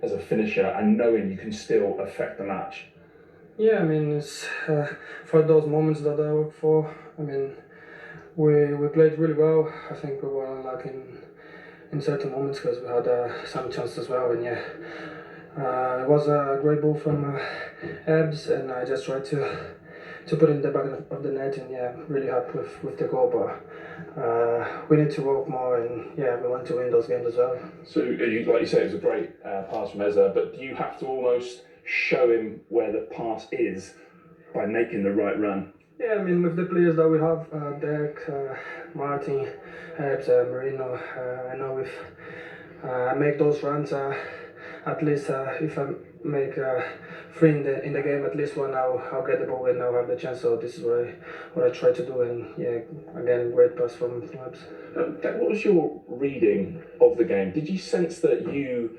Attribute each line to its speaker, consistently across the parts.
Speaker 1: as a finisher and knowing you can still affect the match?
Speaker 2: Yeah, I mean, it's for those moments that I work for. I mean, we played really well. I think we were unlucky in certain moments because we had some chances as well. And yeah, it was a great ball from Ebbs, and I just tried to put it in the back of the net. And yeah, really happy with the goal. But we need to work more, and yeah, we want to win those games as well.
Speaker 1: So, like you say, it was a great pass from Eze, but do you have to almost show him where the pass is by making the right run?
Speaker 2: Yeah, I mean, with the players that we have, Derek, Martin, Ebbs, Marino, I know if I make those runs, at least if I make three in the game, at least one, I'll get the ball and I'll have the chance. So this is what I try to do. And yeah, again, great pass from Ebbs.
Speaker 1: What was your reading of the game? Did you sense that you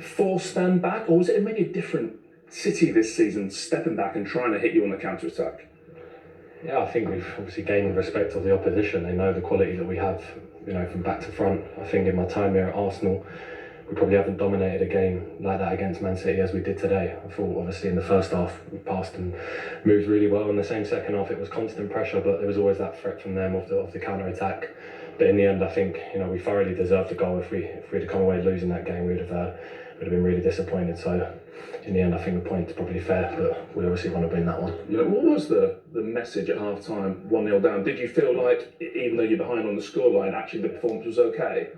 Speaker 1: forced stand back, or was it maybe a different City this season, stepping back and trying to hit you on the counter-attack?
Speaker 3: Yeah, I think we've obviously gained respect of the opposition. They know the quality that we have, from back to front. I think in my time here at Arsenal, we probably haven't dominated a game like that against Man City as we did today. I thought obviously in the first half we passed and moved really well. In the same second half it was constant pressure, but there was always that threat from them of the counter-attack. But in the end I think we thoroughly deserved the goal. If we'd have come away losing that game, we'd have been really disappointed. So in the end I think the point's probably fair, but we obviously want to win that one.
Speaker 1: What was the message at half time, 1-0 down? Did you feel like, even though you're behind on the scoreline, actually the performance was okay?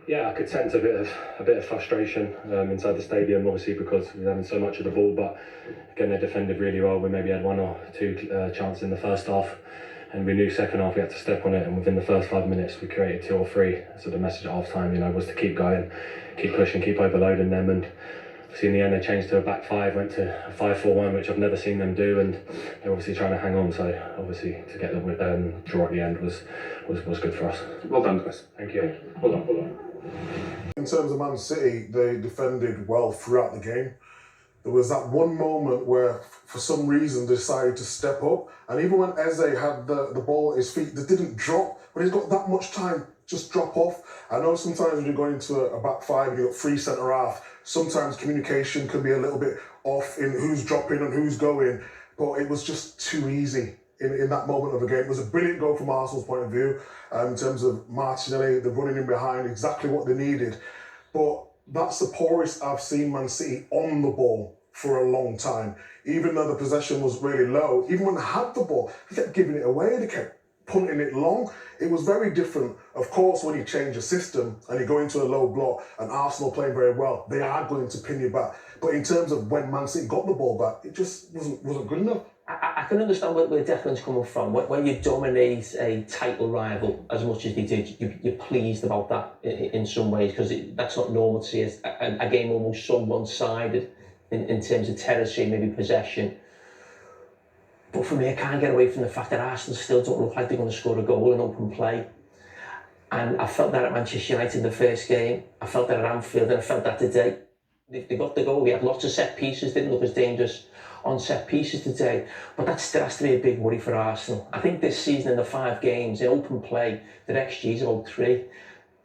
Speaker 3: Yeah, I could sense a bit of frustration inside the stadium, obviously because we were having so much of the ball. But again, they defended really well. We maybe had one or two chances in the first half, and we knew second half we had to step on it. And within the first 5 minutes, we created 2 or 3. So the message at half time, was to keep going, keep pushing, keep overloading them. And obviously in the end, they changed to a back 5, went to a 5-4-1, which I've never seen them do. And they're obviously trying to hang on. So obviously to get the draw at the end was good for us.
Speaker 1: Well done, guys.
Speaker 3: Thank you.
Speaker 1: Well done.
Speaker 4: In terms of Man City, they defended well throughout the game. There was that one moment where, for some reason, they decided to step up. And even when Eze had the ball at his feet, they didn't drop. But he's got that much time, just drop off. I know sometimes when you're going to a back 5 and you've got 3 centre-half, sometimes communication can be a little bit off in who's dropping and who's going. But it was just too easy in that moment of the game. It was a brilliant goal from Arsenal's point of view, in terms of Martinelli, the running in behind, exactly what they needed. But that's the poorest I've seen Man City on the ball for a long time. Even though the possession was really low, even when they had the ball, they kept giving it away, they kept punting it long. It was very different. Of course, when you change a system and you go into a low block and Arsenal playing very well, they are going to pin you back. But in terms of when Man City got the ball back, it just wasn't good enough.
Speaker 5: I can understand where Declan's coming from. When you dominate a title rival as much as they did, you're pleased about that in some ways, because that's not normal to see a game almost so one-sided in terms of territory, maybe possession. But for me, I can't get away from the fact that Arsenal still don't look like they're going to score a goal in open play. And I felt that at Manchester United in the first game. I felt that at Anfield, and I felt that today. They got the goal. We had lots of set pieces, didn't look as dangerous on set pieces today, but that still has to be a big worry for Arsenal. I think this season in the 5 games in open play, their XG is about 3.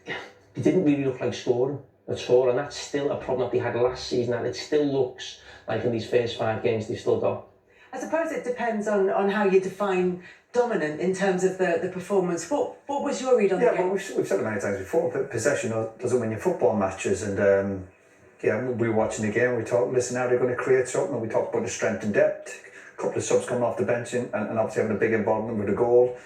Speaker 5: They didn't really look like scoring at all, and that's still a problem that they had last season, and it still looks like in these first 5 games they've still got.
Speaker 6: I suppose it depends on how you define dominant in terms of the performance. What was your read on the game?
Speaker 7: Yeah, well, we've said it many times before, but possession doesn't win your football matches, and we were watching the game, we thought, listen, now they're going to create something, and we talked about the strength and depth, a couple of subs coming off the bench and obviously having a big involvement with the goal.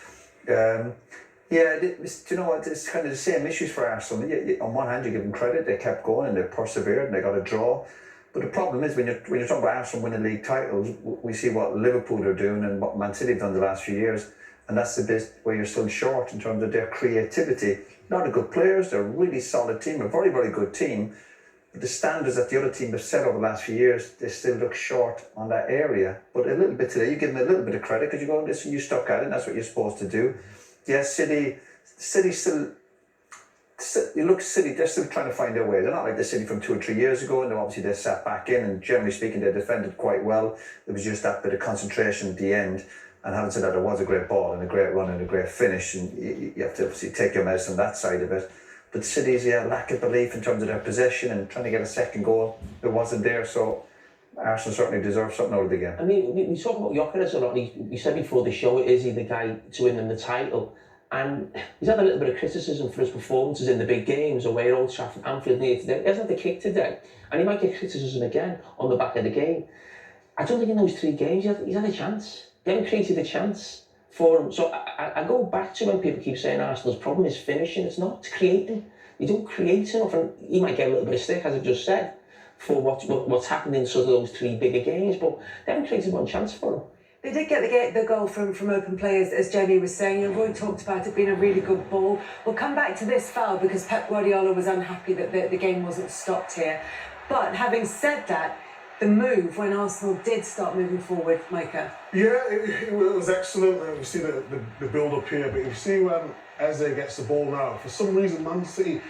Speaker 7: You know what, it's kind of the same issues for Arsenal. On one hand, you give them credit, they kept going and they persevered and they got a draw. But the problem is when you're talking about Arsenal winning league titles, we see what Liverpool are doing and what Man City have done the last few years, and that's the bit where you're still short in terms of their creativity. Not a good players, they're a really solid team, a very, very good team. But the standards that the other team have set over the last few years, they still look short on that area. But a little bit today, you give them a little bit of credit because you go, listen, you stuck at it, and that's what you're supposed to do. Yes, City still, you look City, they're still trying to find their way. They're not like the City from 2 or 3 years ago, and obviously they sat back in, and generally speaking, they defended quite well. It was just that bit of concentration at the end. And having said that, there was a great ball and a great run and a great finish, and you have to obviously take your medicine on that side of it. But City's lack of belief in terms of their possession and trying to get a second goal, it wasn't there. So Arsenal certainly deserve something out of the game.
Speaker 5: I mean, we talk about Gyökeres a lot. We said before the show, is he the guy to win them the title? And he's had a little bit of criticism for his performances in the big games away at Old Trafford, Anfield, near today. He hasn't had the kick today, and he might get criticism again on the back of the game. I don't think in those 3 games he's had a chance. He hasn't created a chance for him. So I go back to when people keep saying Arsenal's problem is finishing. It's not, it's creating. You don't create enough, and he might get a little bit of stick, as I've just said, for what's happened in sort of those 3 bigger games, but they haven't created one chance for him.
Speaker 6: They did get the goal from open play, as Jamie was saying. You know, Roy talked about it being a really good ball. We'll come back to this foul because Pep Guardiola was unhappy that the game wasn't stopped here. But having said that, the move when Arsenal did start moving forward, Micah.
Speaker 4: Yeah, it was excellent. You see the build-up here, but you see when Eze gets the ball now, for some reason Man City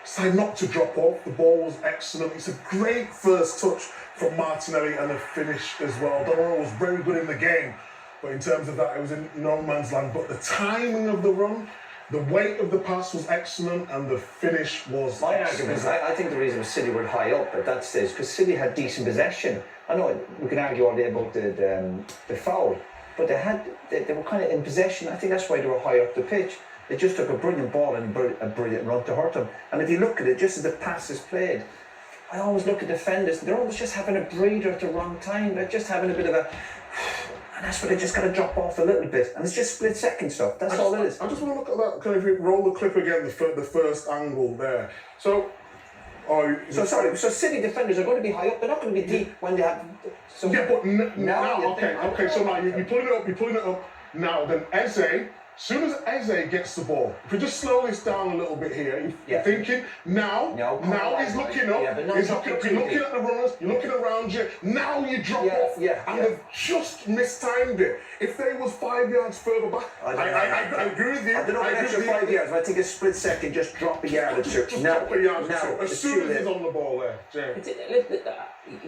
Speaker 4: decided not to drop off. The ball was excellent. It's a great first touch from Martinelli and a finish as well. Donnarumma was very good in the game, but in terms of that, it was in no man's land. But the timing of the run, the weight of the pass was excellent, and the finish was
Speaker 7: My
Speaker 4: excellent.
Speaker 7: argument is, I think the reason City were high up at that stage because City had decent possession. I know we can argue all day about the foul, but they were kind of in possession. I think that's why they were high up the pitch. They just took a brilliant ball and a brilliant run to hurt them. And if you look at it, just as the pass is played, I always look at defenders. They're always just having a breather at the wrong time. They're just having a bit of a. And that's where they just got to drop off a little bit. And it's just split second stuff. That's all it is.
Speaker 4: I just want to look at that. Kind of roll the clip again, the first angle there. So
Speaker 7: City defenders are going to be high up. They're not going to be deep when they have. So
Speaker 4: yeah, but now okay. So now you're pulling it up. Now then, Eze. As soon as Eze gets the ball, if we just slow this down a little bit here, you're thinking now he's looking up, you're looking at the runners, you're looking around you, now you drop off, and they've just mistimed it. If they was 5 yards further back, I agree with you.
Speaker 7: I don't know an extra 5 yards, but I think a split second, just drop a yard or two.
Speaker 4: Drop a yard or two. As soon as he's on the ball there, James.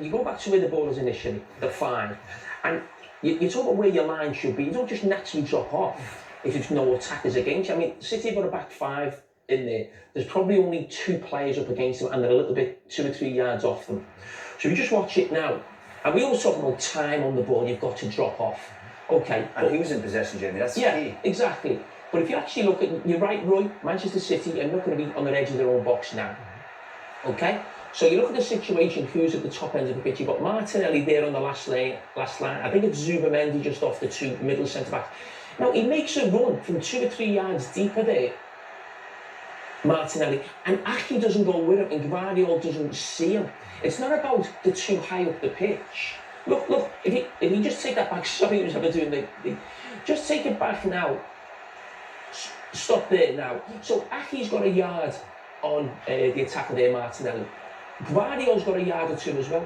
Speaker 5: You go back to where the ball is initially, the 5, and you talk about where your line should be. You don't just naturally drop off if there's no attackers against you. I mean, City have got a back 5 in there. There's probably only 2 players up against them, and they're a little bit 2 or 3 yards off them. So you just watch it now, and we always talk about time on the ball. You've got to drop off. Okay,
Speaker 7: and he was in possession, Jamie. That's key.
Speaker 5: Exactly. But if you actually look at, you're right, Roy. Manchester City are not going to be on the edge of their own box now. Okay. So you look at the situation, who's at the top end of the pitch. You've got Martinelli there on the last line. I think it's Zubamendi just off the 2 middle centre-backs. Now, he makes a run from 2 or 3 yards deeper there, Martinelli, and Aki doesn't go with him, and Guardiola doesn't see him. It's not about the 2 high up the pitch. Look, if you just take that back, sorry, I was ever doing just take it back now. Stop there now. So, Aki's got a yard on the attacker there, Martinelli. Guardiola's got a yard or 2 as well.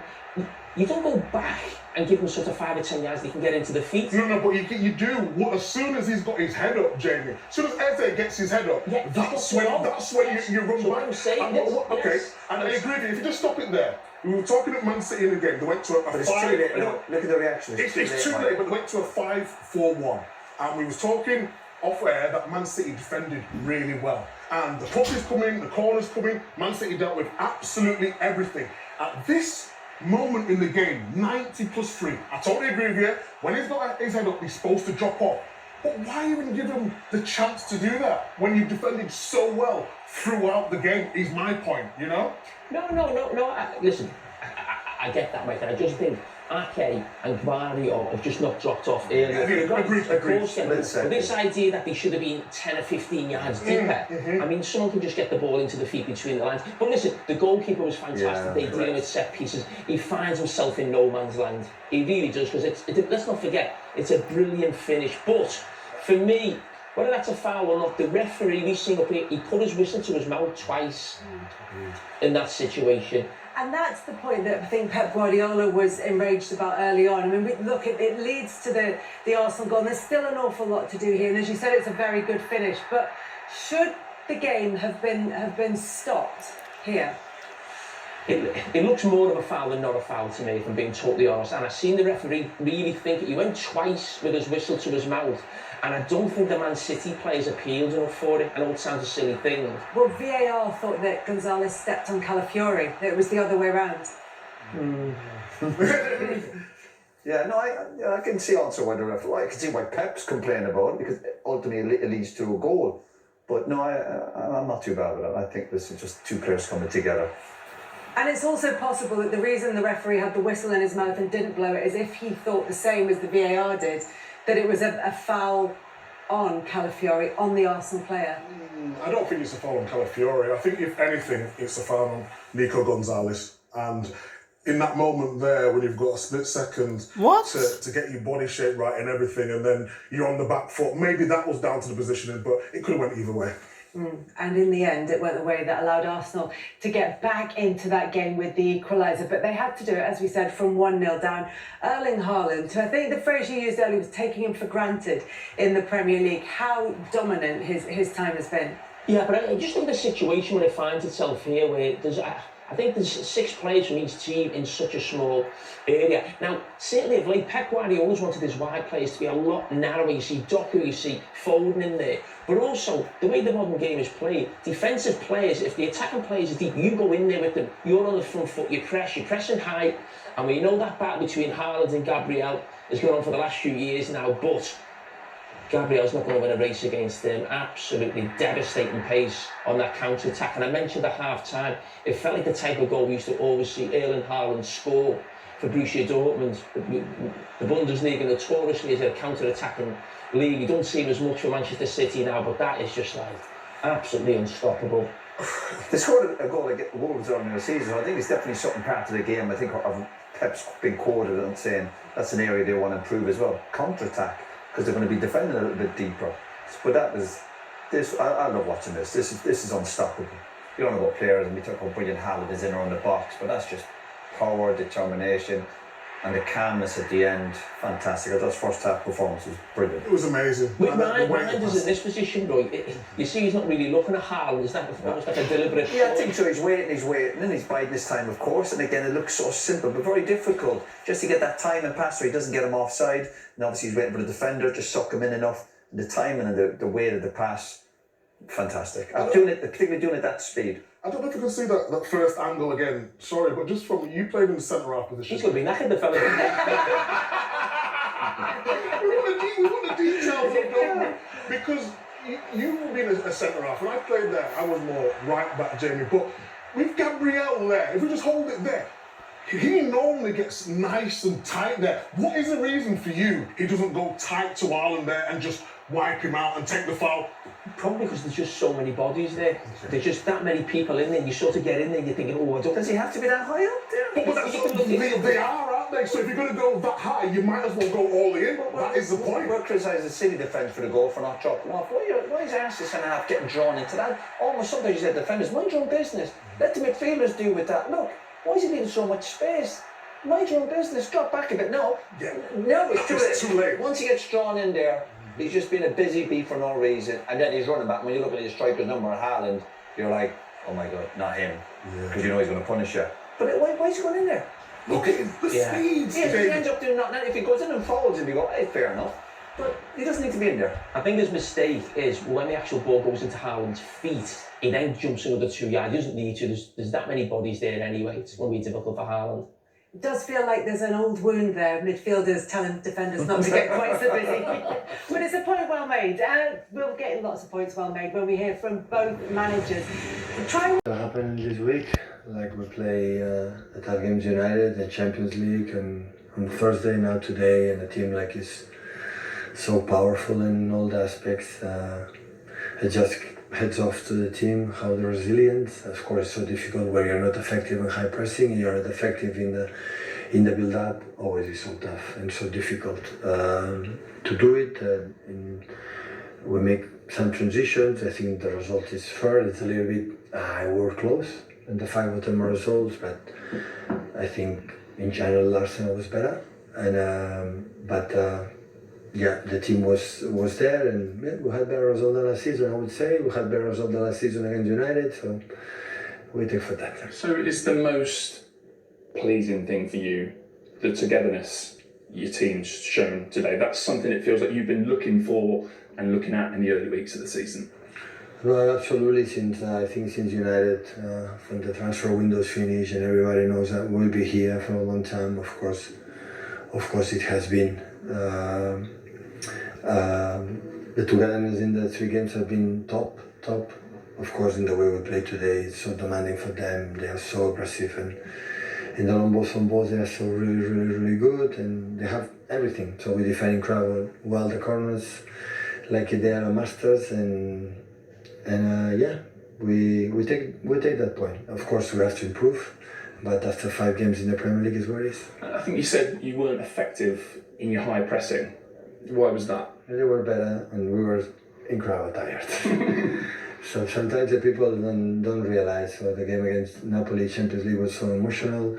Speaker 5: You don't go back and give him sort of 5 or 10 yards they can get into the feet.
Speaker 4: No, but you do. As soon as he's got his head up, Jamie, as soon as Eze gets his head up, that's when you run
Speaker 5: so
Speaker 4: back.
Speaker 5: I'm saying
Speaker 4: And I agree with you. If you just stop it there, we were talking at Man City in the game. They went to a 5.
Speaker 7: It's too late. Look at the reaction.
Speaker 4: It's too late, but they went to a 5-4-1, and we was talking off air that Man City defended really well. And the puck is coming, the corner's coming. Man City dealt with absolutely everything. At this moment in the game, 90+3. I totally agree with you. When he's got his head up, he's supposed to drop off. But why even give him the chance to do that when you've defended so well throughout the game? Is my point, you know?
Speaker 5: No. Listen, I get that, Mike. I just think Ake and Guardiola have just not dropped off earlier.
Speaker 4: Agreed.
Speaker 5: But this idea that they should have been 10 or 15 yards deeper, I mean, someone can just get the ball into the feet between the lines. But listen, the goalkeeper was fantastic. They deal with set pieces. He finds himself in no man's land. He really does, because let's not forget, it's a brilliant finish. But for me, whether that's a foul or not, the referee, we've seen up here, he put his whistle to his mouth twice in that situation.
Speaker 6: And that's the point that I think Pep Guardiola was enraged about early on. I mean, look, it leads to the Arsenal goal. There's still an awful lot to do here, and as you said, it's a very good finish. But should the game have been stopped here?
Speaker 5: it looks more of a foul than not a foul to me, if I'm being totally honest. And I've seen the referee really think it. He went twice with his whistle to his mouth, and I don't think the Man City players appealed enough for it. I know it sounds a silly thing.
Speaker 6: Well, VAR thought that Gonzalez stepped on Calafiori, that it was the other way around.
Speaker 7: Yeah, no, I can see also why the referee. I can see why Pep's complaining about it, because ultimately it leads to a goal. But no, I'm not too bad with it. I think this is just two players coming together.
Speaker 6: And it's also possible that the reason the referee had the whistle in his mouth and didn't blow it is if he thought the same as the VAR did, that it was a foul on Calafiori, on the Arsenal player.
Speaker 4: I don't think it's a foul on Calafiori. I think if anything, it's a foul on Nico Gonzalez. And in that moment there, when you've got a split second to get your body shape right and everything, and then you're on the back foot, maybe that was down to the positioning, but it could have went either way.
Speaker 6: And in the end, it went the way that allowed Arsenal to get back into that game with the equaliser. But they had to do it, as we said, from 1-0 down. Erling Haaland, who I think the phrase you used earlier was taking him for granted in the Premier League. How dominant his time has been.
Speaker 5: Yeah, but I just think the situation where it finds itself here, where I think there's 6 players from each team in such a small area. Now, certainly of late, Pep Guardiola always wanted his wide players to be a lot narrower. You see Doku, you see Foden in there. But also, the way the modern game is played, defensive players, if the attacking players are deep, you go in there with them. You're on the front foot, you're pressing high. And we know that battle between Haaland and Gabriel has gone on for the last few years now, but Gabriel's not going to win a race against him. Absolutely devastating pace on that counter-attack. And I mentioned at half-time, it felt like the type of goal we used to always see Erling Haaland score for Borussia Dortmund. The Bundesliga notoriously is a counter-attacking league. You don't see him as much for Manchester City now, but that is just like absolutely unstoppable.
Speaker 7: They scored a goal against Wolves earlier in the season. I think it's definitely something part of the game. I think Pep's been quoted on saying that's an area they want to improve as well. Counter-attack. Because they're going to be defending a little bit deeper. But that was this. I love watching this. This is unstoppable. You don't know about players, and we talk about brilliant Haaland is in around the box, but that's just power, determination, and the calmness at the end. Fantastic. Those first half performance was brilliant.
Speaker 4: It was amazing.
Speaker 5: With Reijnders in this position, Roy, you see he's not really looking at Haaland. Is that almost like a deliberate?
Speaker 7: Yeah, I think so. He's waiting, and he's biding his time, of course. And again, it looks so simple, but very difficult. Just to get that time and pass so he doesn't get him offside. And obviously he's waiting for the defender to suck him in enough. The timing and the weight of the pass, fantastic. Particularly doing it at that speed.
Speaker 4: I don't know if you can see that first angle again. Sorry, but just from you played in the centre half position.
Speaker 5: He's going to be knackered, the fella.
Speaker 4: we want the details of that, because you've been a centre half, and I played there. I was more right back, Jamie. But with Gabriel there, if we just hold it there, he normally gets nice and tight there. What is the reason for you he doesn't go tight to Haaland there and just wipe him out and take the foul?
Speaker 5: Probably because there's just so many bodies there. There's just that many people in there. You sort of get in there and you're thinking, oh, I don't...
Speaker 7: Does he have to be that high up there?
Speaker 4: But that's what they are, aren't they? So if you're going to go that high, you might as well go all in. That is the point.
Speaker 7: We're criticising the City defence for the goal for not dropping off. Why is Arsenal centre-half getting drawn into that? Almost sometimes you said defenders, mind your own business. Let the midfielders deal with that. Look, why is he leaving so much space? Mind your own business, drop back a bit. No, it's too late. Once he gets drawn in there, he's just been a busy bee for no reason, and then he's running back. When you look at his striker's number at Haaland, you're like, oh my God, not him, because you know he's going to punish you. But why is he going in there?
Speaker 4: Look at the speed.
Speaker 7: Yeah, if he ends up doing nothing, if he goes in and folds him, you go, hey, fair enough. But he doesn't need to be in there.
Speaker 5: I think his mistake is when the actual ball goes into Haaland's feet, he then jumps another 2 yards. He doesn't need to. There's that many bodies there anyway. It's going to be difficult for Haaland.
Speaker 6: It does feel like there's an old wound there, midfielders telling defenders not to get quite so busy. But it's a point well made. We'll get lots of points well made when we hear from both managers.
Speaker 8: What happened this week? Like we play at Games United, the Champions League, and on Thursday now today, and a team like is so powerful in all the aspects. It just heads off to the team how they're resilient. Of course, it's so difficult where you're not effective in high pressing, you're not effective in the build-up. Always is so tough and so difficult to do it. We make some transitions. I think the result is fair. It's a little bit. We were close, and the 5 of them are results, but I think in general Arsenal was better. Yeah, the team was there, and we had better result than last season. I would say we had better result than last season against United. So waiting for that.
Speaker 1: So is the most pleasing thing for you the togetherness your team's shown today? That's something it feels like you've been looking for and looking at in the early weeks of the season.
Speaker 8: Well, absolutely. I think since United, when the transfer window's finished and everybody knows that we'll be here for a long time, of course it has been. The togetherness in the 3 games have been top. Of course, in the way we play today, it's so demanding for them. They are so aggressive, and in the long balls from both, they are so really good, and they have everything. So we defend incredible well the corners, like they are masters, and we take that point. Of course, we have to improve, but after 5 games in the Premier League is what it is.
Speaker 1: I think you said you weren't effective in your high pressing. Why was that?
Speaker 8: They were better, and we were incredibly tired. So sometimes the people don't realize. So the game against Napoli Champions League was so emotional,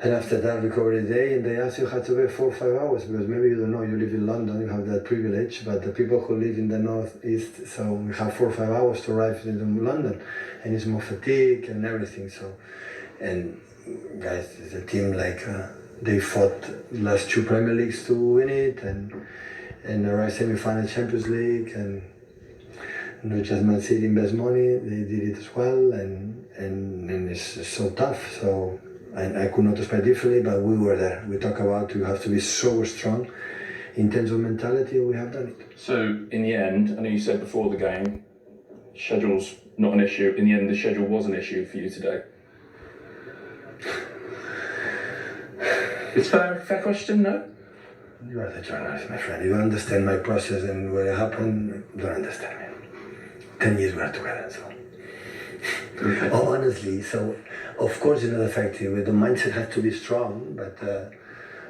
Speaker 8: and after that recovery day, and they asked you had to wait 4 or 5 hours, because maybe you don't know, you live in London, you have that privilege, but the people who live in the northeast, so we have 4 or 5 hours to arrive in London, and it's more fatigue and everything. So, and guys, it's a team like they fought last 2 Premier Leagues to win it, and arrived semi-final Champions League, and not just Man City invest money, they did it as well, and it's so tough. So I could not expect differently, but we were there. We talk about you have to be so strong in terms of mentality. We have done it.
Speaker 1: So in the end, I know you said before the game, schedule's not an issue. In the end, the schedule was an issue for you today. It's fair question, no?
Speaker 8: You are the journalist, my friend. You understand my process, and what happened, you don't understand me. 10 years we are together, so. Honestly, so of course it's not effective. The mindset has to be strong, but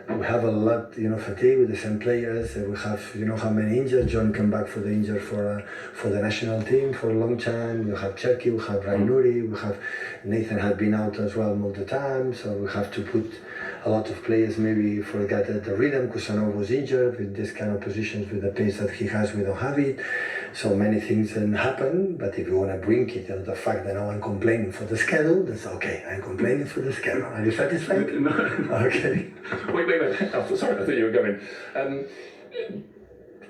Speaker 8: we have a lot, fatigue with the same players. We have, how many injured. John came back for the injured for the national team for a long time. We have Cherky, we have Rainuri, we have Nathan had been out as well most of the time. So we have to put a lot of players maybe forget the rhythm. Kusanov was injured with this kind of positions with the pace that he has. We don't have it. So many things can happen, but if you want to bring it, the fact that no one complaining for the schedule, that's okay. I'm complaining for the schedule. Are you satisfied?
Speaker 1: No.
Speaker 8: Okay.
Speaker 1: Wait. Oh, sorry, I thought you were going.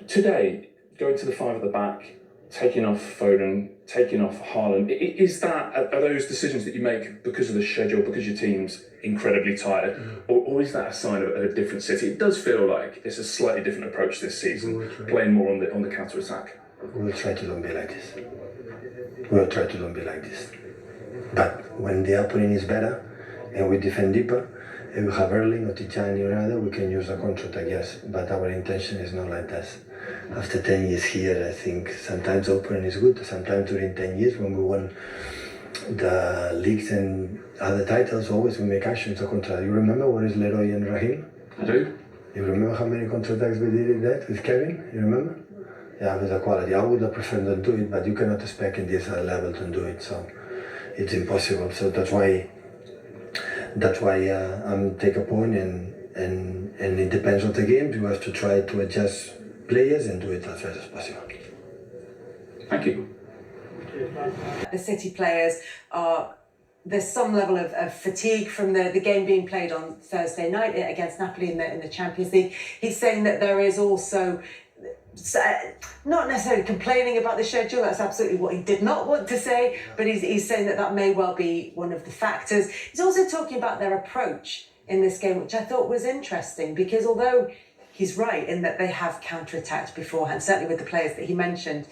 Speaker 1: Today, going to the 5 at the back, taking off Foden, taking off Haaland, are those decisions that you make because of the schedule, because your team's incredibly tired, or is that a sign of a different City? It does feel like it's a slightly different approach this season, playing more on the counter-attack.
Speaker 8: We'll try to don't be like this. But when the opponent is better and we defend deeper, and we have Erling or Tijani or another, we can use the counter-attack, yes. But our intention is not like this. After 10 years here, I think sometimes the opponent is good. Sometimes during 10 years when we won the leagues and other titles, always we make actions to counter. You remember what is Leroy and Raheem?
Speaker 1: I do.
Speaker 8: You remember how many counter-attacks we did in that with Kevin? You remember? Yeah, with the quality. I would have preferred not to do it, but you cannot expect in this level to do it, so it's impossible. So that's why take a point, and it depends on the game. You have to try to adjust players and do it as fast as possible.
Speaker 1: Thank you.
Speaker 6: The City players there's some level of fatigue from the game being played on Thursday night against Napoli in the Champions League. He's saying that there is also not necessarily complaining about the schedule, that's absolutely what he did not want to say, but he's saying that may well be one of the factors. He's also talking about their approach in this game, which I thought was interesting, because although he's right in that they have counter-attacked beforehand, certainly with the players that he mentioned,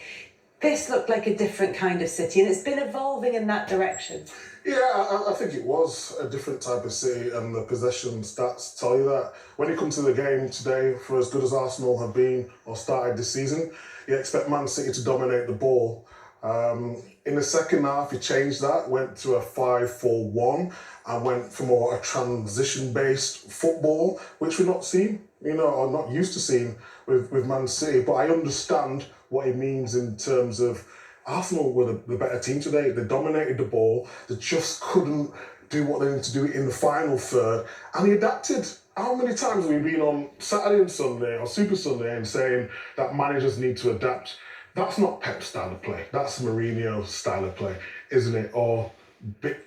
Speaker 6: this looked like a different kind of City, and it's been evolving in that direction.
Speaker 4: Yeah, I think it was a different type of City, and the possession stats tell you that. When you come to the game today, for as good as Arsenal have been or started this season, you expect Man City to dominate the ball. In the second half, he changed that, went to a 5-4-1, and went for more a transition-based football, which we're not seeing, or not used to seeing with Man City. But I understand what it means in terms of Arsenal were the better team today. They dominated the ball. They just couldn't do what they needed to do in the final third. And he adapted. How many times have we been on Saturday and Sunday or Super Sunday and saying that managers need to adapt? That's not Pep's style of play. That's Mourinho's style of play, isn't it? Or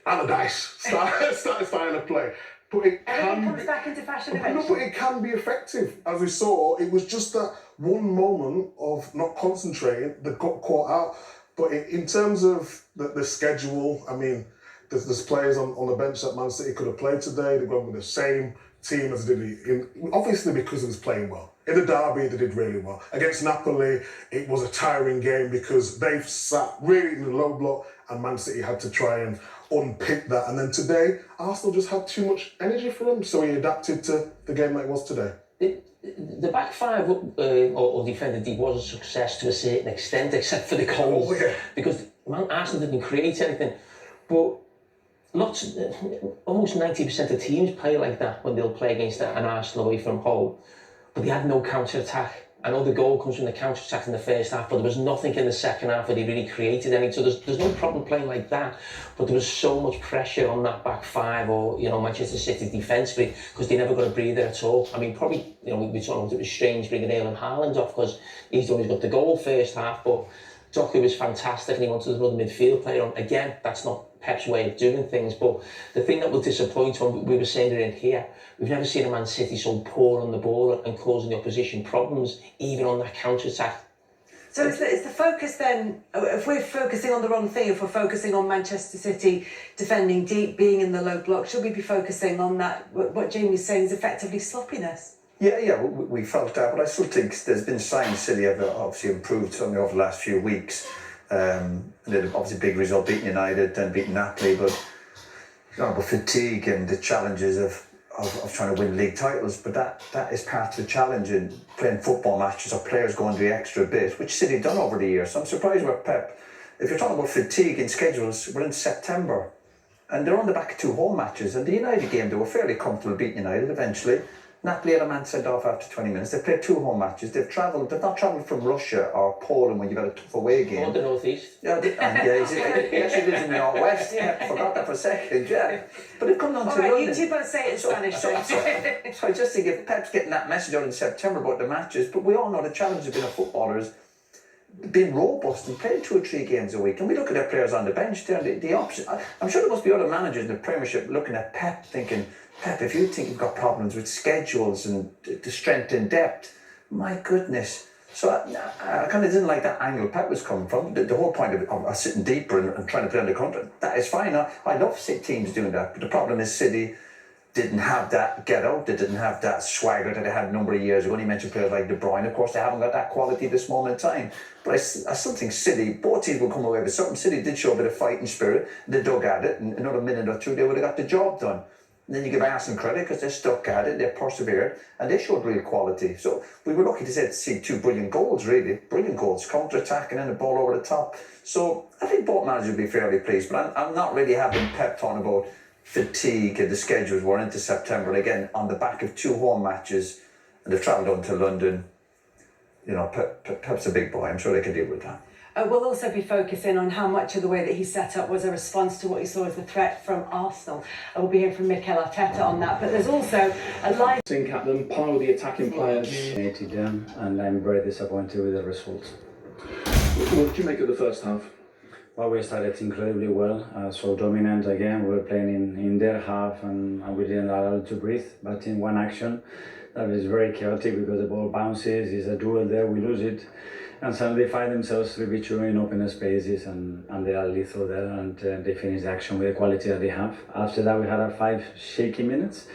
Speaker 4: Allardyce started styling of play. But it
Speaker 6: Everything
Speaker 4: can
Speaker 6: comes
Speaker 4: be,
Speaker 6: back into fashion
Speaker 4: but
Speaker 6: eventually.
Speaker 4: it can be effective. As we saw, it was just that one moment of not concentrating that got caught out. But in terms of the schedule, I mean, there's players on the bench that Man City could have played today. They've gone with the same team as they did, obviously because they was playing well. In the derby, they did really well. Against Napoli, it was a tiring game because they've sat really in the low block and Man City had to try and unpick that. And then today, Arsenal just had too much energy for them, so he adapted to the game that it was today.
Speaker 5: The back five or defended deep was a success to a certain extent, except for the goals.
Speaker 4: Oh, yeah.
Speaker 5: Because Arsenal didn't create anything. But almost 90% of teams play like that when they'll play against an Arsenal away from home. But they had no counter-attack. I know the goal comes from the counter-attack in the first half, but there was nothing in the second half where they really created any. So there's no problem playing like that. But there was so much pressure on that back five or, Manchester City defensively because they never got a breather at all. I mean, probably, we thought it was strange bringing Erling Haaland off because he's always got the goal first half, but Doku was fantastic and he wanted another midfield player on. Again, that's not Pep's way of doing things, but the thing that will disappoint when we were saying it in here, we've never seen a Man City so poor on the ball and causing the opposition problems, even on that counter-attack.
Speaker 6: So is the focus then, if we're focusing on the wrong thing, if we're focusing on Manchester City defending deep, being in the low block, should we be focusing on that, what Jamie's saying is effectively sloppiness?
Speaker 7: Yeah, we felt that, but I still think there's been signs City have obviously improved certainly over the last few weeks. And they had obviously a big result, beating United, then beating Napoli, but fatigue and the challenges of trying to win league titles, but that is part of the challenge in playing football matches or players going the extra bit, which City have done over the years. So I'm surprised with Pep. If you're talking about fatigue in schedules, we're in September and they're on the back of 2 home matches, and the United game they were fairly comfortable beating United eventually. Napoli had a man sent off after 20 minutes. They've played 2 home matches. They've not travelled from Russia or Poland when you've had a tough away game.
Speaker 5: Or the northeast.
Speaker 7: Yeah, he actually lives in the northwest. Yeah, I forgot that for a second. Yeah, but they've come down to
Speaker 6: All right,
Speaker 7: London.
Speaker 6: you two both say it in Spanish.
Speaker 7: So I just think if Pep's getting that message out in September about the matches, but we all know the challenge of being a footballer is being robust and playing 2 or 3 games a week. And we look at our players on the bench there, and the option. I'm sure there must be other managers in the Premiership looking at Pep thinking, Pep, if you think you've got problems with schedules and the strength and depth, my goodness. So I kind of didn't like that angle Pep was coming from. The whole point of sitting deeper and trying to play on the counter, that is fine. I love teams doing that. But the problem is City didn't have that get out. They didn't have that swagger that they had a number of years ago. You mentioned players like De Bruyne. Of course, they haven't got that quality at this moment in time. But I still think City, both teams will come away with something. City did show a bit of fighting spirit. They dug at it. And another minute or 2, they would have got the job done. And then you give Arsenal credit because they stuck at it, they persevered, and they showed real quality. So we were lucky to see 2 brilliant goals, really. Brilliant goals, counter-attack and then the ball over the top. So I think both managers will be fairly pleased. But I'm not really having Pep talking about fatigue and the schedules. We're into September. And again, on the back of 2 home matches, and they've travelled on to London. Pep's a big boy. I'm sure they can deal with that.
Speaker 6: We'll also be focusing on how much of the way that he set up was a response to what he saw as the threat from Arsenal. We'll be hearing from Mikel Arteta on that. But there's also a live
Speaker 1: Think at them, pile the attacking players.
Speaker 9: Hated them, and I'm very disappointed with the results.
Speaker 1: What did you make of the first half?
Speaker 9: Well, we started incredibly well, so dominant again. We were playing in their half, and we didn't allow it to breathe. But in one action, that was very chaotic because the ball bounces, there's a duel there, we lose it. And suddenly they find themselves 3v2 in open spaces, and they are lethal there, and they finish the action with the quality that they have. After that, we had 5 shaky minutes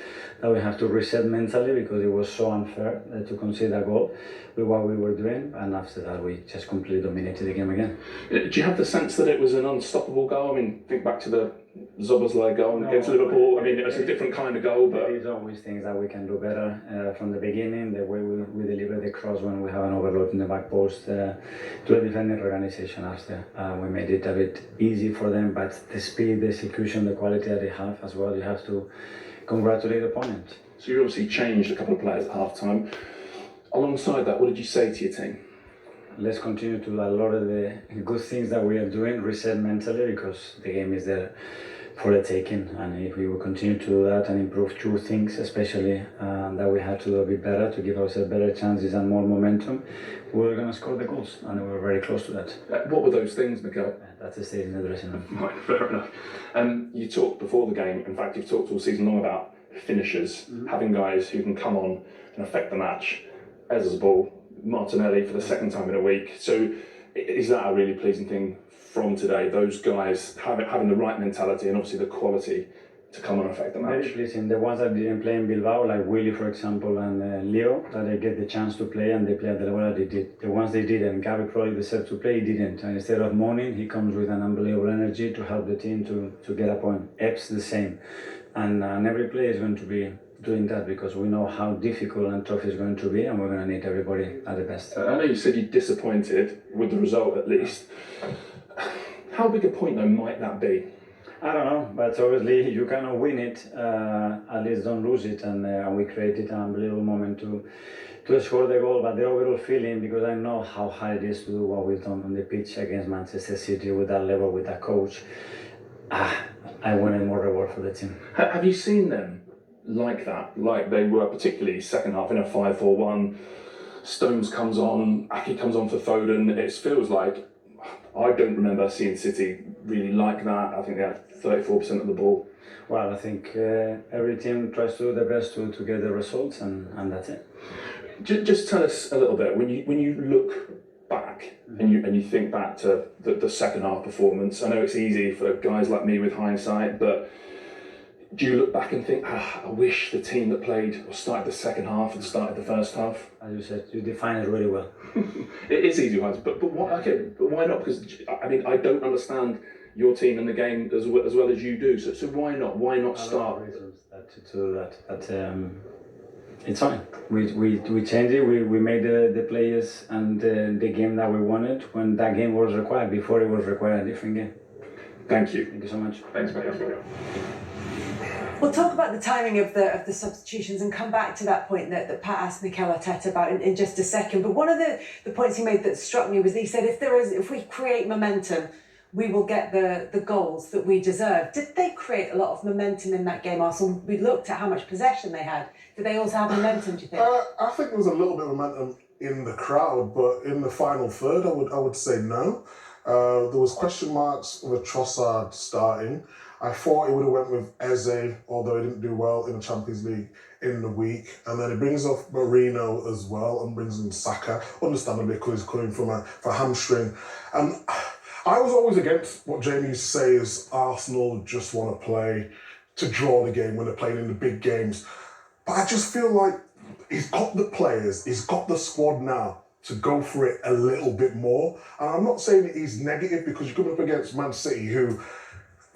Speaker 9: that we have to reset mentally because it was so unfair to concede a goal with what we were doing. And after that, we just completely dominated the game again.
Speaker 1: Do you have the sense that it was an unstoppable goal? I mean, think back to the Szoboszlai goal against Liverpool. I mean, it's a different kind of goal, but
Speaker 9: there's always things that we can do better from the beginning. The way we deliver the cross when we have an overload in the back post to a defending organization after. We made it a bit easy for them, but the speed, the execution, the quality that they have as well, you have to congratulate the opponent.
Speaker 1: So you obviously changed a couple of players at half-time. Alongside that, what did you say to your team?
Speaker 9: Let's continue to do a lot of the good things that we are doing, reset mentally, because the game is there for the taking, and if we will continue to do that and improve two things, especially that we have to do a bit better to give ourselves better chances and more momentum, we're going to score the goals, and we're very close to that.
Speaker 1: What were those things, Mikel?
Speaker 9: That's a state in the dressing room.
Speaker 1: Right, fair enough. You talked before the game, in fact you've talked all season long about finishers, having guys who can come on and affect the match. Eze's ball, Martinelli for the second time in a week. So is that a really pleasing thing from today? Those guys having the right mentality and obviously the quality to come and affect the match.
Speaker 9: Very pleasing. The ones that didn't play in Bilbao, like Willy, for example, and Leo, that they get the chance to play and they play at the level that they did. The ones they didn't, Gabriel probably deserved to play, he didn't. And instead of mourning, he comes with an unbelievable energy to help the team to get a point. Epps the same. And every player is going to be doing that because we know how difficult and tough it's going to be, and we're going to need everybody at the best.
Speaker 1: I know you said you're disappointed with the result at least. How big a point though might that be?
Speaker 9: I don't know, but obviously you cannot win it, at least don't lose it, and we created an unbelievable moment to score the goal, but the overall feeling, because I know how hard it is to do what we've done on the pitch against Manchester City with that level, with that coach, I wanted more reward for the team.
Speaker 1: Have you seen them like that, like they were particularly second half in a 5-4-1, Stones comes on, Aki comes on for Foden, it feels like, I don't remember seeing City really like that. I think they had 34% of the ball.
Speaker 9: Well, I think every team tries to do their best to get the results, and that's it.
Speaker 1: Just tell us a little bit, when you look back and you think back to the second half performance, I know it's easy for guys like me with hindsight, but do you look back and think, I wish the team that played or started the second half and started the first half?
Speaker 9: As you said, you define it really well.
Speaker 1: It is easy, but why? Okay, but why not? Because I mean, I don't understand your team and the game as well as you do. So why not? Why not start?
Speaker 9: Reasons to do that, but it's fine. We changed it. We made the players and the game that we wanted when that game was required. Before it was required a different game.
Speaker 1: Thank you.
Speaker 9: Thank you so much.
Speaker 1: Thanks, Mikel.
Speaker 6: We'll talk about the timing of the substitutions and come back to that point that Pat asked Mikel Arteta about in just a second. But one of the points he made that struck me was he said if we create momentum, we will get the goals that we deserve. Did they create a lot of momentum in that game, Arsenal? We looked at how much possession they had. Did they also have momentum, do you think?
Speaker 4: I think there was a little bit of momentum in the crowd, but in the final third, I would say no. There was question marks with Trossard starting. I thought he would have went with Eze, although he didn't do well in the Champions League in the week. And then he brings off Marino as well and brings in Saka, understandably because he's coming from a hamstring. And I was always against what Jamie used to say is Arsenal just want to play to draw the game when they're playing in the big games. But I just feel like he's got the players, he's got the squad now to go for it a little bit more. And I'm not saying that he's negative because you're coming up against Man City, who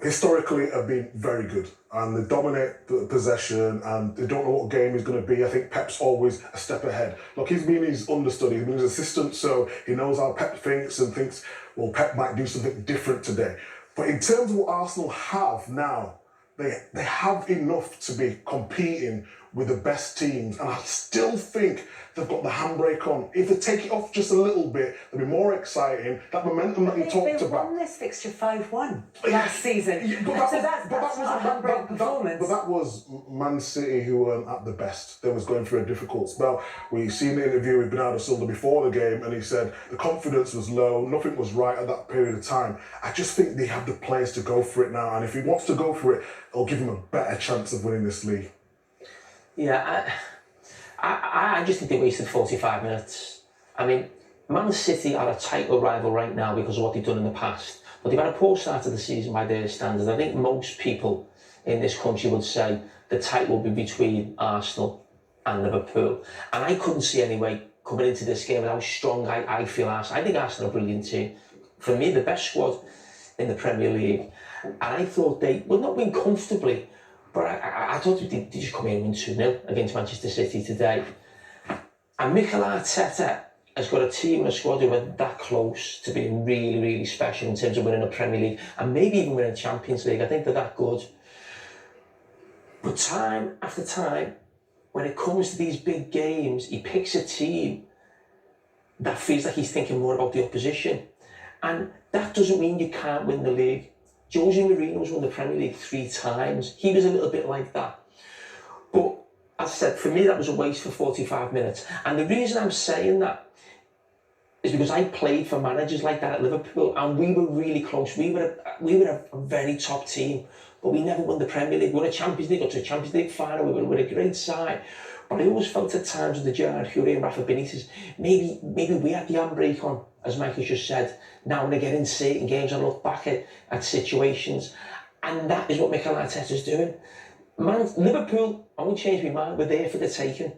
Speaker 4: historically have been very good and they dominate the possession and they don't know what game is going to be. I think Pep's always a step ahead. Look, he's been his understudy, he's been his assistant, so he knows how Pep thinks and thinks, well, Pep might do something different today. But in terms of what Arsenal have now, they have enough to be competing with the best teams, and I still think they've got the handbrake on. If they take it off just a little bit, it'll be more exciting. That momentum that you talked
Speaker 6: They
Speaker 4: about.
Speaker 6: won this fixture 5-1 last season.
Speaker 4: But
Speaker 6: So that's not a handbrake performance.
Speaker 4: But that was Man City who weren't at the best. They was going through a difficult spell. We seen the interview with Bernardo Silva before the game, and he said the confidence was low, nothing was right at that period of time. I just think they have the players to go for it now, and if he wants to go for it, it'll give him a better chance of winning this league.
Speaker 5: Yeah, I just think they wasted 45 minutes. I mean, Man City are a title rival right now because of what they've done in the past. But they've had a poor start to the season by their standards. I think most people in this country would say the title will be between Arsenal and Liverpool. And I couldn't see any way coming into this game with how strong I feel Arsenal. I think Arsenal are a brilliant team. For me, the best squad in the Premier League. And I thought they would not win comfortably, but I thought they just come here and win 2-0 against Manchester City today. And Mikel Arteta has got a team and a squad who are that close to being really, really special in terms of winning a Premier League and maybe even winning a Champions League. I think they're that good. But time after time, when it comes to these big games, he picks a team that feels like he's thinking more about the opposition. And that doesn't mean you can't win the league. Jose Mourinho's won the Premier League 3 times. He was a little bit like that. But as I said, for me, that was a waste for 45 minutes. And the reason I'm saying that is because I played for managers like that at Liverpool, and we were really close. We were a very top team, but we never won the Premier League. We won a Champions League, got to a Champions League final. We were a great side. But I always felt at times with the Gerard Houré and Rafa Benitez, maybe we had the handbrake on, as Michael just said. Now and again in certain games, I look back at situations, and that is what Mikel Arteta's doing. Liverpool, I won't change my mind, were there for the taking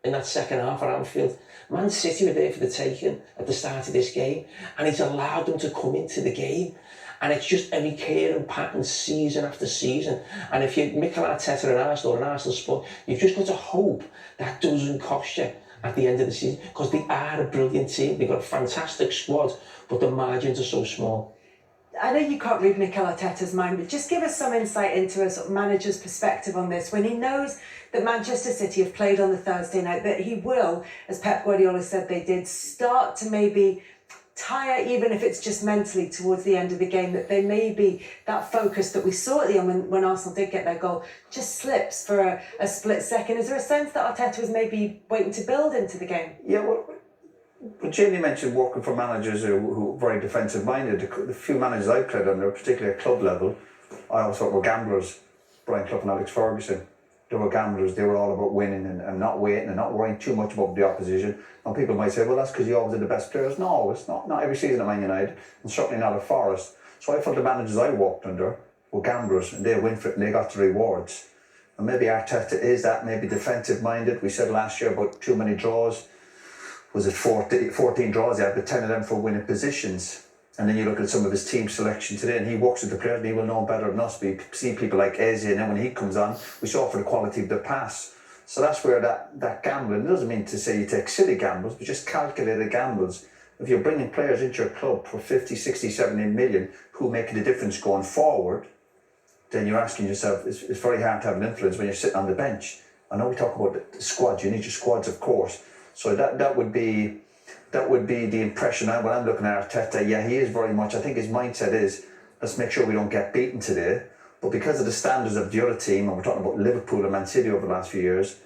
Speaker 5: in that second half at Anfield. Man City were there for the taking at the start of this game, and he's allowed them to come into the game. And it's just a recurring pattern season after season. And if you're Mikel Arteta and Arsenal or an Arsenal sport, you've just got to hope that doesn't cost you at the end of the season, because they are a brilliant team. They've got a fantastic squad, but the margins are so small.
Speaker 6: I know you can't read Mikel Arteta's mind, but just give us some insight into a sort of manager's perspective on this. When he knows that Manchester City have played on the Thursday night, that he will, as Pep Guardiola said they did, start to maybe tire, even if it's just mentally towards the end of the game, that they may be that focus that we saw at the end when Arsenal did get their goal just slips for a split second. Is there a sense that Arteta was maybe waiting to build into the game?
Speaker 7: Yeah, well, Jamie mentioned working for managers who are very defensive minded. The few managers I played under, particularly at club level, I always thought were gamblers. Brian Clough and Alex Ferguson. They were gamblers. They were all about winning and not waiting and not worrying too much about the opposition. And people might say, well, that's because you always had the best players. No, it's not every season at Man United, and certainly not at Forest. So I felt the managers I worked under were gamblers, and they win for it and they got the rewards. And maybe Arteta is that, maybe defensive minded. We said last year about too many draws. Was it 14 draws? He had, but 10 of them for winning positions. And then you look at some of his team selection today, and he works with the players, and he will know better than us. We see people like Eze, and then when he comes on, we saw for the quality of the pass. So that's where that gambling, it doesn't mean to say you take silly gambles, but just calculated gambles. If you're bringing players into your club for 50, 60, 70 million who make the difference going forward, then you're asking yourself, it's very hard to have an influence when you're sitting on the bench. I know we talk about the squads, you need your squads, of course. So that would be the impression when I'm looking at Arteta. Yeah, he is very much, I think his mindset is, let's make sure we don't get beaten today. But because of the standards of the other team, and we're talking about Liverpool and Man City over the last few years,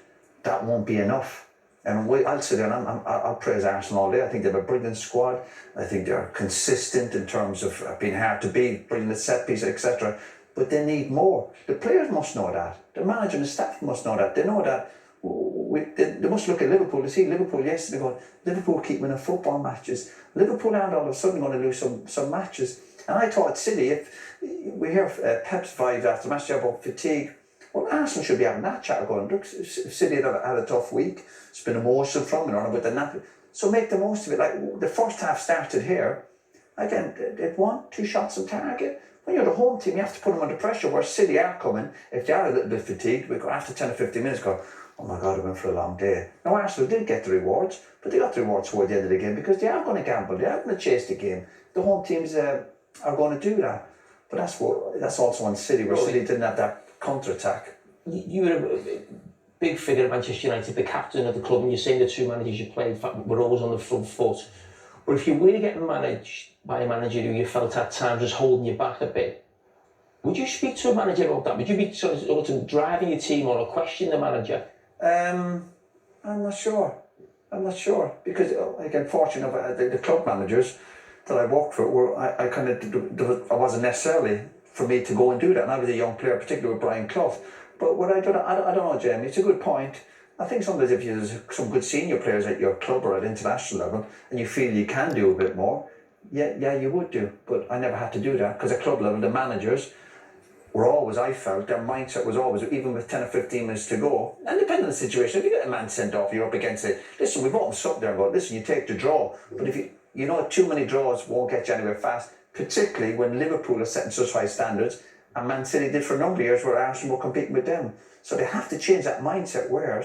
Speaker 7: that won't be enough. And I'll sit there and I'll praise Arsenal all day. I think they have a brilliant squad. I think they're consistent in terms of being hard to beat, brilliant at set piece, etc. But they need more. The players must know that. The manager and the staff must know that. They know that. They must look at Liverpool. They see Liverpool yesterday going, Liverpool keep winning football matches. Liverpool aren't all of a sudden going to lose some matches. And I thought City, if we hear Pep's vibes after the match about fatigue, well, Arsenal should be having that chat going. Look, City had a tough week. It's been emotional from and on about the nap. So make the most of it. Like the first half started here. Again, they'd 1-2 shots on target. When you're the home team, you have to put them under pressure. Where City are coming, if they are a little bit fatigued, we go after 10 or 15 minutes, go, oh my God, I went for a long day. Now Arsenal did get the rewards, but they got the rewards toward the end of the game because they are going to gamble, they are going to chase the game. The home teams are going to do that. But that's also on City, where City didn't have that counter-attack.
Speaker 5: You were a big figure at Manchester United, the captain of the club, and you're saying the two managers you played were always on the front foot. But if you were getting managed by a manager who you felt at times was holding you back a bit, would you speak to a manager about that? Would you be sort of driving your team or question the manager?
Speaker 7: I'm not sure. Because, again, fortunate the club managers that I worked for, I wasn't necessarily for me to go and do that. And I was a young player, particularly with Brian Clough. But what I don't know, Jamie, it's a good point. I think sometimes if there's some good senior players at your club or at international level and you feel you can do a bit more, yeah, you would do. But I never had to do that because at club level, the managers were always, I felt, their mindset was always, even with 10 or 15 minutes to go, and depending on the situation, if you get a man sent off, you're up against it. Listen, we've all stopped there and go, listen, you take the draw. But if you know too many draws won't get you anywhere fast, particularly when Liverpool are setting such high standards, and Man City did for a number of years where Arsenal were competing with them. So they have to change that mindset where,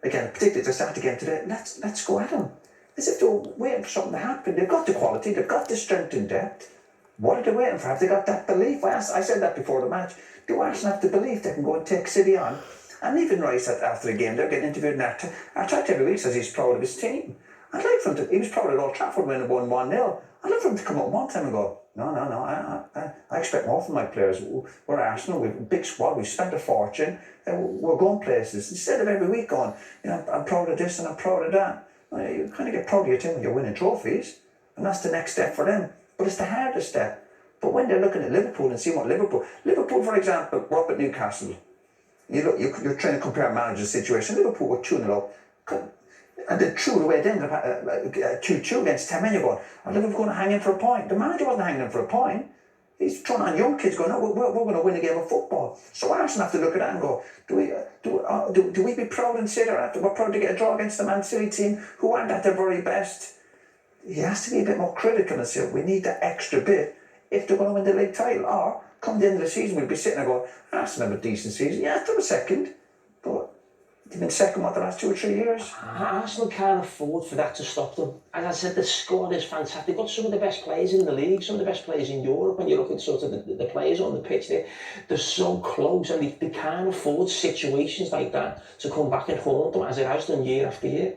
Speaker 7: again, particularly if they start again today, let's go at them. As if they're waiting for something to happen. They've got the quality, they've got the strength and depth. What are they waiting for? Have they got that belief? I said that before the match. Do Arsenal have the belief they can go and take City on? And even Rice after the game, they're getting interviewed in Arteta every week says he's proud of his team. I'd like for him to, he was proud at Old Trafford when it won 1-0. I'd like for him to come up one time and go, no, I expect more from my players. We're Arsenal, we've a big squad, we've spent a fortune, we're going places. Instead of every week going, I'm proud of this and I'm proud of that. You kind of get proud of your team when you're winning trophies, and that's the next step for them. But it's the hardest step. But when they're looking at Liverpool and seeing what Liverpool, for example, we're up at Newcastle. You're trying to compare manager situation. Liverpool were 2-0 up. And they threw away then 2-2 against 10 men. You're going, are Liverpool going to hang in for a point? The manager wasn't hanging in for a point. He's throwing on young kids going, no, we're going to win a game of football. So Arsenal have to look at that and go, do we be proud and say that we're proud to get a draw against the Man City team who aren't at their very best? He has to be a bit more critical and say, we need that extra bit if they're going to win the league title. Or come the end of the season, we'll be sitting there going, Arsenal have a decent season. Yeah, they were second, but they've been second the last 2 or 3 years.
Speaker 5: Arsenal can't afford for that to stop them. As I said, the squad is fantastic. They've got some of the best players in the league, some of the best players in Europe. When you look at sort of the players on the pitch, they're so close, and they can't afford situations like that to come back and haunt them as it has done year after year.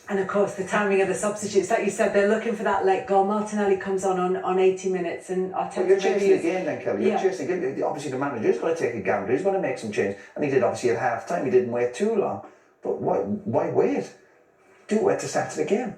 Speaker 6: And of course, the timing of the substitutes, like you said, they're looking for that late goal. Martinelli comes on 80 minutes, and Arteta.
Speaker 7: Well, you're chasing the game then, Kelly. You're chasing the game. Obviously, the manager's going to take a gamble. He's going to make some change, and he did obviously at half time. He didn't wait too long. But why wait? Do it at the start of the game.